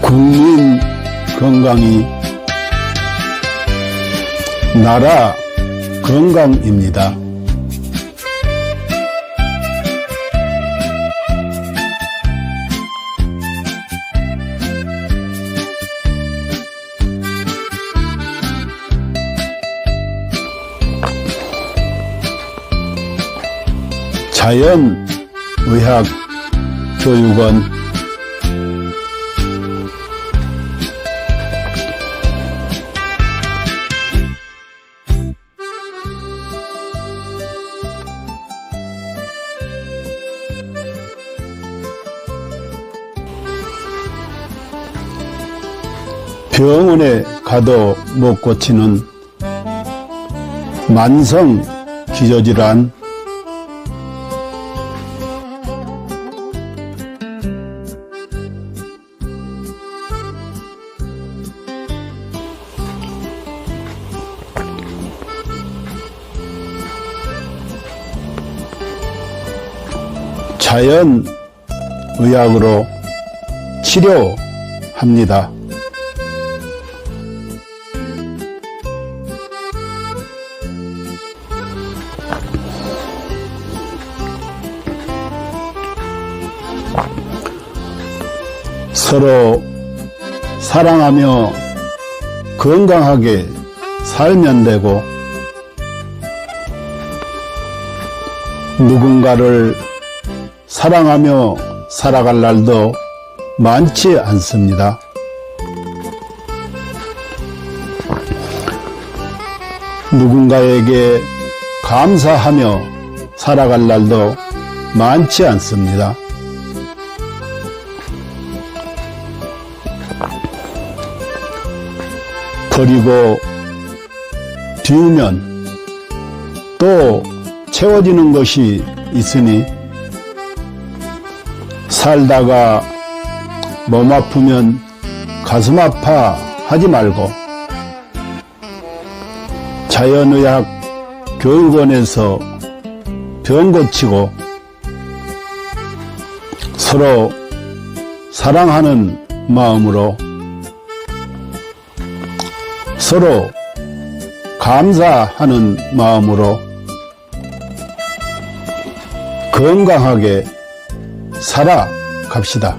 국민 건강이 나라 건강입니다. 자연의학교육원 병원에 가도 못 고치는 만성 기저질환, 자연의학으로 치료합니다. 서로 사랑하며 건강하게 살면 되고, 누군가를 사랑하며 살아갈 날도 많지 않습니다. 누군가에게 감사하며 살아갈 날도 많지 않습니다. 그리고 비우면 또 채워지는 것이 있으니, 살다가 몸 아프면 가슴 아파 하지 말고 자연의학 교육원에서 병 고치고 서로 사랑하는 마음으로 서로 감사하는 마음으로 건강하게 살아갑시다.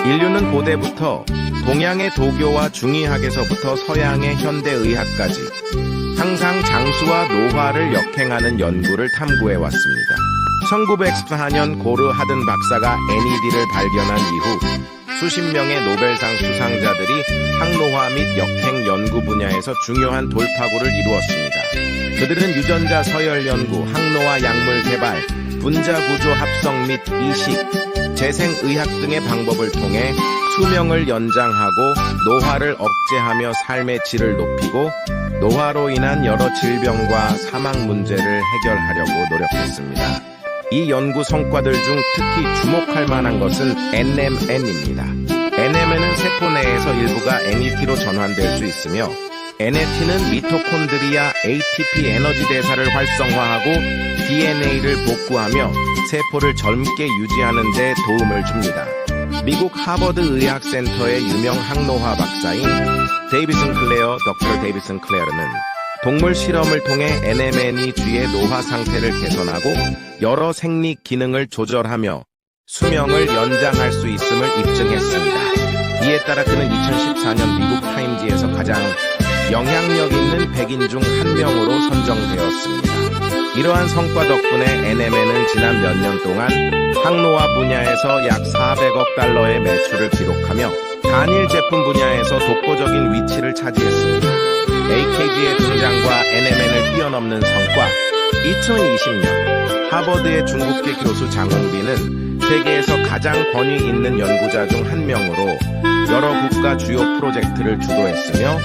인류는 고대부터 동양의 도교와 중의학에서부터 서양의 현대의학까지 항상 장수와 노화를 역행하는 연구를 탐구해왔습니다. 1914년 고르 하든 박사가 NED를 발견한 이후 수십 명의 노벨상 수상자들이 항노화 및 역행 연구 분야에서 중요한 돌파구를 이루었습니다. 그들은 유전자 서열 연구, 항노화 약물 개발, 분자구조 합성 및 이식, 재생의학 등의 방법을 통해 수명을 연장하고 노화를 억제하며 삶의 질을 높이고 노화로 인한 여러 질병과 사망 문제를 해결하려고 노력했습니다. 이 연구 성과들 중 특히 주목할 만한 것은 NMN입니다. NMN은 세포 내에서 일부가 NET로 전환될 수 있으며 NAT는 미토콘드리아 ATP 에너지 대사를 활성화하고 DNA를 복구하며 세포를 젊게 유지하는 데 도움을 줍니다. 미국 하버드 의학센터의 유명 항노화 박사인 Dr. 데이비슨 클레어는 동물 실험을 통해 NMN이 쥐의 노화 상태를 개선하고 여러 생리 기능을 조절하며 수명을 연장할 수 있음을 입증했습니다. 이에 따라 그는 2014년 미국 타임지에서 가장 영향력 있는 100인 중 한 명으로 선정되었습니다. 이러한 성과 덕분에 NMN은 지난 몇 년 동안 항노화 분야에서 약 400억 달러의 매출을 기록하며 단일 제품 분야에서 독보적인 위치를 차지했습니다. AKG의 등장과 NMN을 뛰어넘는 성과. 2020년 하버드의 중국계 교수 장홍빈은 세계에서 가장 권위 있는 연구자 중 한 명으로 여러 국가 주요 프로젝트를 주도했으며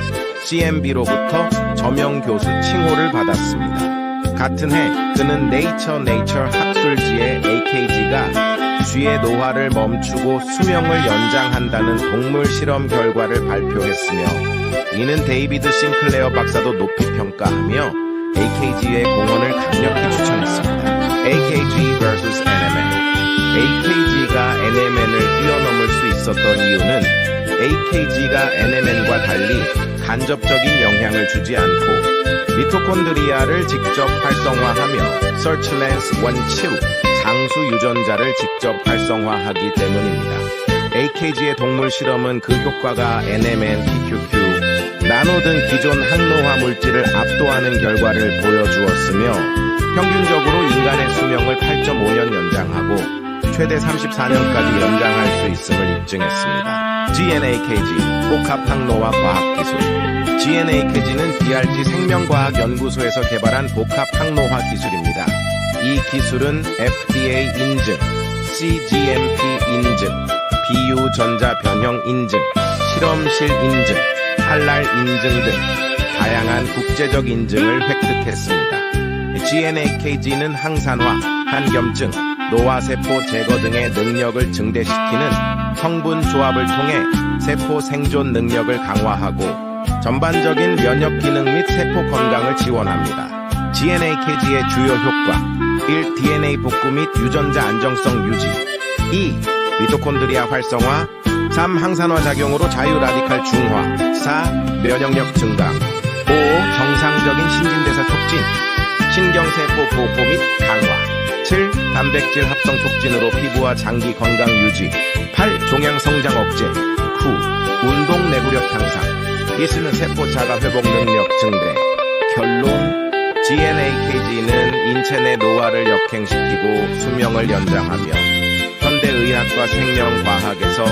CMB로부터 저명 교수 칭호를 받았습니다. 같은 해 그는 네이처 학술지에 AKG가 쥐의 노화를 멈추고 수명을 연장한다는 동물 실험 결과를 발표했으며 이는 데이비드 싱클레어 박사도 높이 평가하며 AKG의 공헌을 강력히 추천했습니다. AKG vs NMN. AKG가 NMN을 뛰어넘을 수 있었던 이유는 AKG가 NMN과 달리 간접적인 영향을 주지 않고 미토콘드리아를 직접 활성화하며 서치랜스 원치루 장수 유전자를 직접 활성화하기 때문입니다. AKG의 동물 실험은 그 효과가 NMN, PQQ, 나노 등 기존 항노화 물질을 압도하는 결과를 보여주었으며 평균적으로 인간의 수명을 8.5년 연장하고 최대 34년까지 연장할 수 있음을 입증했습니다. GNAKG, 복합항노화 과학기술. GNAKG는 DRG 생명과학연구소에서 개발한 복합항노화 기술입니다. 이 기술은 FDA 인증, CGMP 인증, 비유전자 변형 인증, 실험실 인증, 할랄 인증 등 다양한 국제적 인증을 획득했습니다. GNAKG는 항산화, 한겸증, 노화세포 제거 등의 능력을 증대시키는 성분 조합을 통해 세포 생존 능력을 강화하고 전반적인 면역 기능 및 세포 건강을 지원합니다. GNAKG의 주요 효과 1. DNA 복구 및 유전자 안정성 유지 2. 미토콘드리아 활성화 3. 항산화 작용으로 자유 라디칼 중화. 4. 면역력 증강. 5. 정상적인 신진대사 촉진. 신경세포 보호 및 강화. 7. 단백질 합성 촉진으로 피부와 장기 건강 유지. 8. 종양 성장 억제. 9. 운동 내구력 향상. 이스는 세포 자가 회복 능력 증대. 결론. GNAKG는 인체 내 노화를 역행시키고 수명을 연장하며 현대의학과 생명과학에서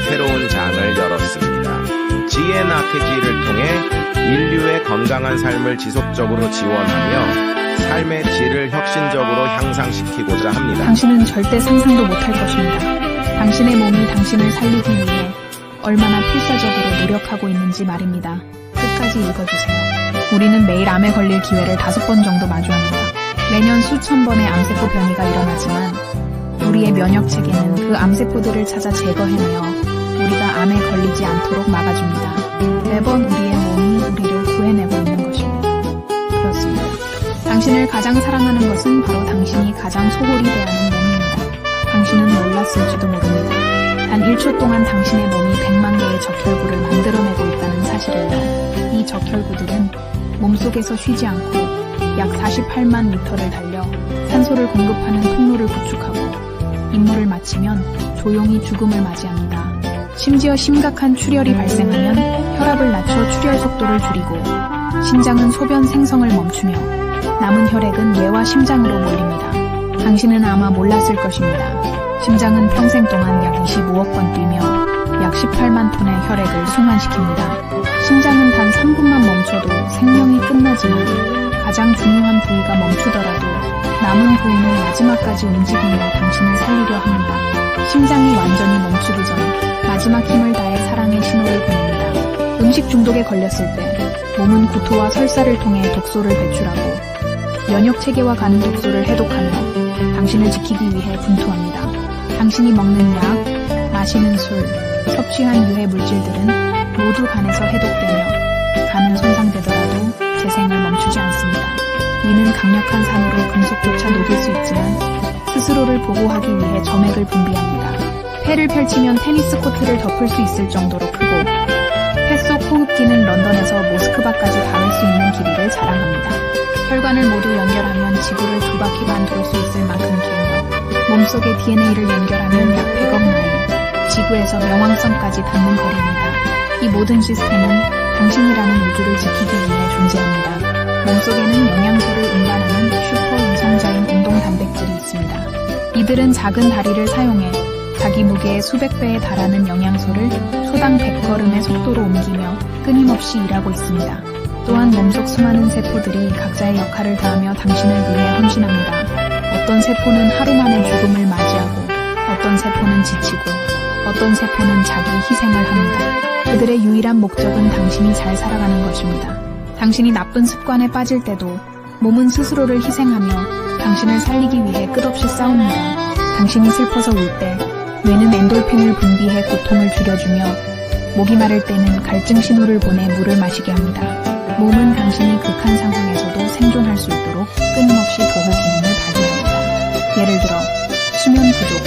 새로운 장을 열었습니다. GNAKG를 통해 인류의 건강한 삶을 지속적으로 지원하며 삶의 질을 혁신적으로 향상시키고자 합니다. 당신은 절대 상상도 못할 것입니다. 당신의 몸이 당신을 살리기 위해 얼마나 필사적으로 노력하고 있는지 말입니다. 끝까지 읽어주세요. 우리는 매일 암에 걸릴 기회를 5번 정도 마주합니다. 매년 수천 번의 암세포 변이가 일어나지만 우리의 면역 체계는 그 암세포들을 찾아 제거해내어 우리가 암에 걸리지 않도록 막아줍니다. 매번 우리의 몸이 우리를 구해내고 있는 것입니다. 그렇습니다. 당신을 가장 사랑하는 것은 바로 당신이 가장 소홀히 대하는 몸입니다. 당신은 몰랐을지도 모릅니다. 단 1초 동안 당신의 몸이 100만 개의 적혈구를 만들어내고 있다는 사실을요. 이 적혈구들은 몸속에서 쉬지 않고 약 48만 미터를 달려 산소를 공급하는 통로를 구축하고 임무를 마치면 조용히 죽음을 맞이합니다. 심지어 심각한 출혈이 발생하면 혈압을 낮춰 출혈 속도를 줄이고 심장은 소변 생성을 멈추며 남은 혈액은 뇌와 심장으로 몰립니다. 당신은 아마 몰랐을 것입니다. 심장은 평생 동안 약 25억 번 뛰며 약 18만 톤의 혈액을 순환시킵니다. 심장은 단 3분만 멈춰도 생명이 끝나지만 가장 중요한 부위가 멈추더라도 남은 부위는 마지막까지 움직이며 당신을 살리려 합니다. 심장이 완전히 멈추기 전 마지막 힘을 다해 사랑의 신호를 보냅니다. 음식 중독에 걸렸을 때 몸은 구토와 설사를 통해 독소를 배출하고 면역 체계와 가는 독소를 해독하며 당신을 지키기 위해 분투합니다. 당신이 먹는 약, 마시는 술, 섭취한 유해 물질들은 모두 간에서 해독되며 간은 손상되더라도 재생을 멈추지 않습니다. 위는 강력한 산으로 금속조차 녹일 수 있지만 스스로를 보호하기 위해 점액을 분비합니다. 폐를 펼치면 테니스 코트를 덮을 수 있을 정도로 크고 폐 속 호흡기는 런던에서 모스크바까지 닿을 수 있는 길이를 자랑합니다. 혈관을 모두 연결하면 지구를 2바퀴 반 돌 수 있을 만큼 길며 몸속의 DNA를 연결하면 약 100억 마일, 지구에서 명왕성까지 닿는 거리입니다. 이 모든 시스템은 당신이라는 우주를 지키기 위해 존재합니다. 몸속에는 영양소를 운반하는 슈퍼 유성자인 운동 단백질이 있습니다. 이들은 작은 다리를 사용해 자기 무게의 수백 배에 달하는 영양소를 초당 100걸음의 속도로 옮기며 끊임없이 일하고 있습니다. 또한 몸속 수많은 세포들이 각자의 역할을 다하며 당신을 위해 헌신합니다. 어떤 세포는 하루 만에 죽음을 맞이하고 어떤 세포는 지치고 어떤 세포는 자기 희생을 합니다. 그들의 유일한 목적은 당신이 잘 살아가는 것입니다. 당신이 나쁜 습관에 빠질 때도 몸은 스스로를 희생하며 당신을 살리기 위해 끝없이 싸웁니다. 당신이 슬퍼서 울 때 뇌는 엔돌핀을 분비해 고통을 줄여주며 목이 마를 때는 갈증 신호를 보내 물을 마시게 합니다. 몸은 당신이 극한 상황에서도 생존할 수 있도록 끊임없이 보호 기능을 발휘합니다. 예를 들어 수면 부족,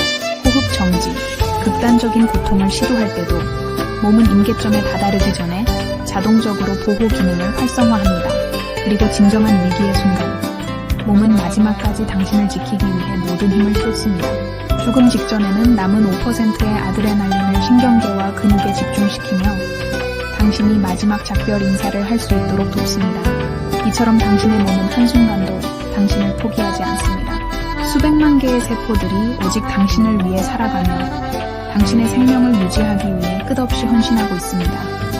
호흡 정지, 극단적인 고통을 시도할 때도 몸은 임계점에 다다르기 전에 자동적으로 보호 기능을 활성화합니다. 그리고 진정한 위기의 순간, 몸은 마지막까지 당신을 지키기 위해 모든 힘을 쏟습니다. 죽음 직전에는 남은 5%의 아드레날린을 신경계와 근육에 집중시키며 당신이 마지막 작별 인사를 할 수 있도록 돕습니다. 이처럼 당신의 몸은 한순간도 당신을 포기하지 않습니다. 수백만 개의 세포들이 오직 당신을 위해 살아가며 당신의 생명을 유지하기 위해 끝없이 헌신하고 있습니다.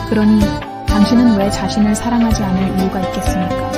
그러니 당신은 왜 자신을 사랑하지 않을 이유가 있겠습니까?